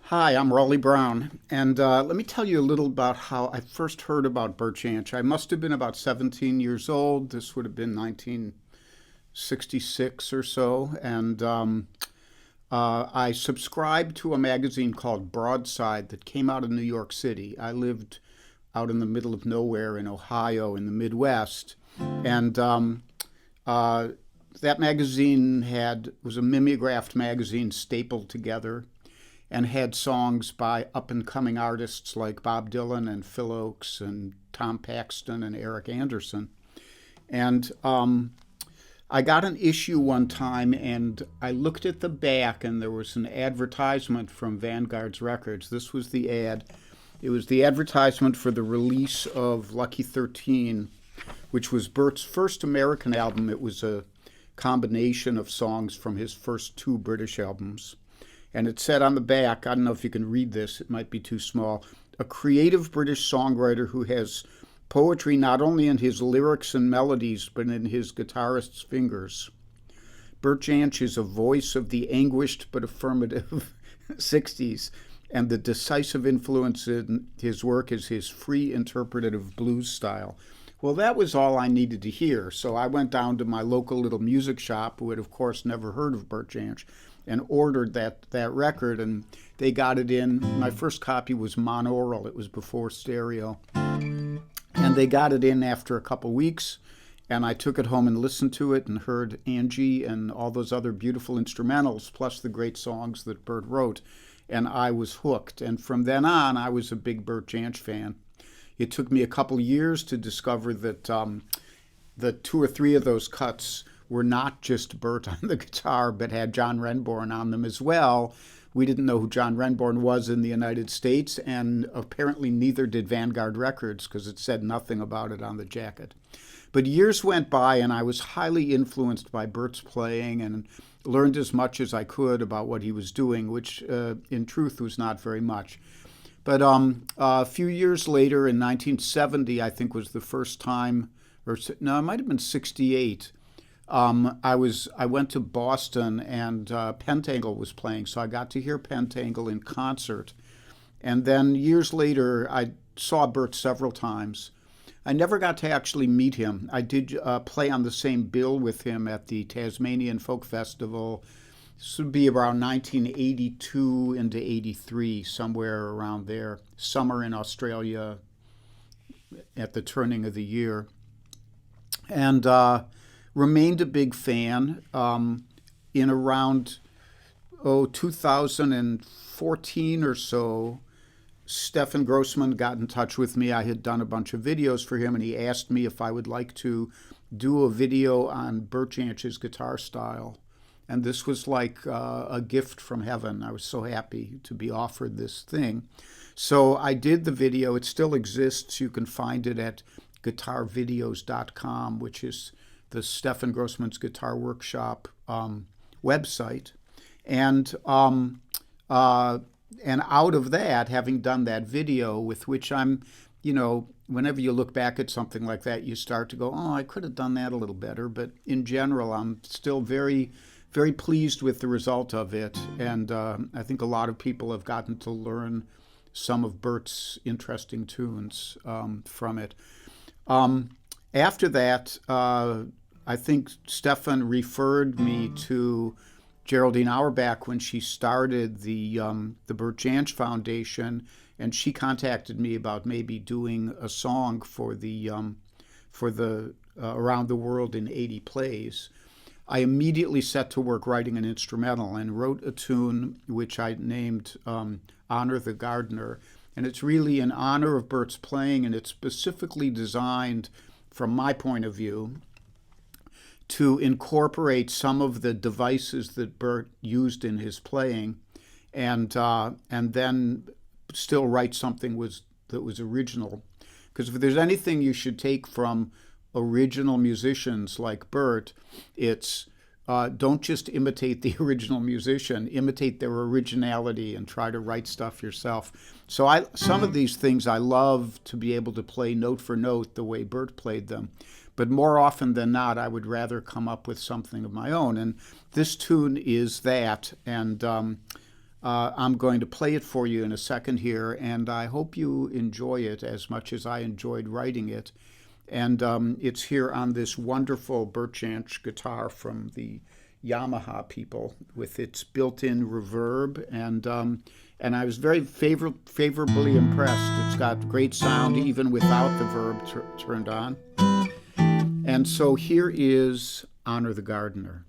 Hi, I'm Raleigh Brown, and let me tell you a little about how I first heard about Bert Jansch. I must have been about 17 years old. This would have been 1966 or so, and I subscribed to a magazine called Broadside that came out of New York City. I lived out in the middle of nowhere in Ohio in the Midwest, and uh, that magazine had was a mimeographed magazine stapled together and had songs by up and coming artists like Bob Dylan and Phil Ochs and Tom Paxton and Eric Anderson. And I got an issue one time and I looked at the back and there was an advertisement from Vanguard's Records. This was the ad. It was the advertisement for the release of Lucky 13, which was Bert's first American album. It was a combination of songs from his first two British albums. And it said on the back, I don't know if you can read this, it might be too small, a creative British songwriter who has poetry not only in his lyrics and melodies, but in his guitarist's fingers. Bert Jansch is a voice of the anguished but affirmative 60s, and the decisive influence in his work is his free interpretative blues style. Well, that was all I needed to hear, so I went down to my local little music shop, who had, of course, never heard of Bert Jansch, and ordered that record, and they got it in. My first copy was monaural. It was before stereo. And they got it in after a couple weeks, and I took it home and listened to it and heard Angie and all those other beautiful instrumentals, plus the great songs that Bert wrote, and I was hooked. And from then on, I was a big Bert Jansch fan. It took me a couple years to discover that the two or three of those cuts were not just Bert on the guitar, but had John Renbourn on them as well. We didn't know who John Renbourn was in the United States, and apparently neither did Vanguard Records because it said nothing about it on the jacket. But years went by, and I was highly influenced by Bert's playing and learned as much as I could about what he was doing, which in truth was not very much. But a few years later, in 1970, I think was the first time, or no, it might have been 68. I went to Boston and Pentangle was playing, so I got to hear Pentangle in concert. And then years later, I saw Bert several times. I never got to actually meet him. I did play on the same bill with him at the Tasmanian Folk Festival. This would be around 1982 into 83, somewhere around there. Summer in Australia at the turning of the year. And remained a big fan. In around 2014 or so, Stefan Grossman got in touch with me. I had done a bunch of videos for him, and he asked me if I would like to do a video on Bert Jansch's guitar style. And this was like a gift from heaven. I was so happy to be offered this thing. So I did the video. It still exists. You can find it at guitarvideos.com, which is the Stefan Grossman's Guitar Workshop website. And out of that, having done that video, with which I'm, whenever you look back at something like that, you start to go, oh, I could have done that a little better. But in general, I'm still very, very pleased with the result of it. And I think a lot of people have gotten to learn some of Bert's interesting tunes from it. After that, I think Stefan referred me to Geraldine Auerbach when she started the Bert Jansch Foundation, and she contacted me about maybe doing a song for the Around the World in 80 Plays. I immediately set to work writing an instrumental and wrote a tune which I named Honor the Gardener. And it's really in honor of Bert's playing, and it's specifically designed, from my point of view, to incorporate some of the devices that Bert used in his playing, and then still write something that was original. Because if there's anything you should take from original musicians like Bert, it's don't just imitate the original musician, imitate their originality and try to write stuff yourself. So some of these things I love to be able to play note for note the way Bert played them. But more often than not, I would rather come up with something of my own. And this tune is that. And I'm going to play it for you in a second here, and I hope you enjoy it as much as I enjoyed writing it. And it's here on this wonderful Bert Jansch guitar from the Yamaha people with its built-in reverb, and I was very favorably impressed. It's got great sound even without the verb turned on. And so here is Honor the Gardener.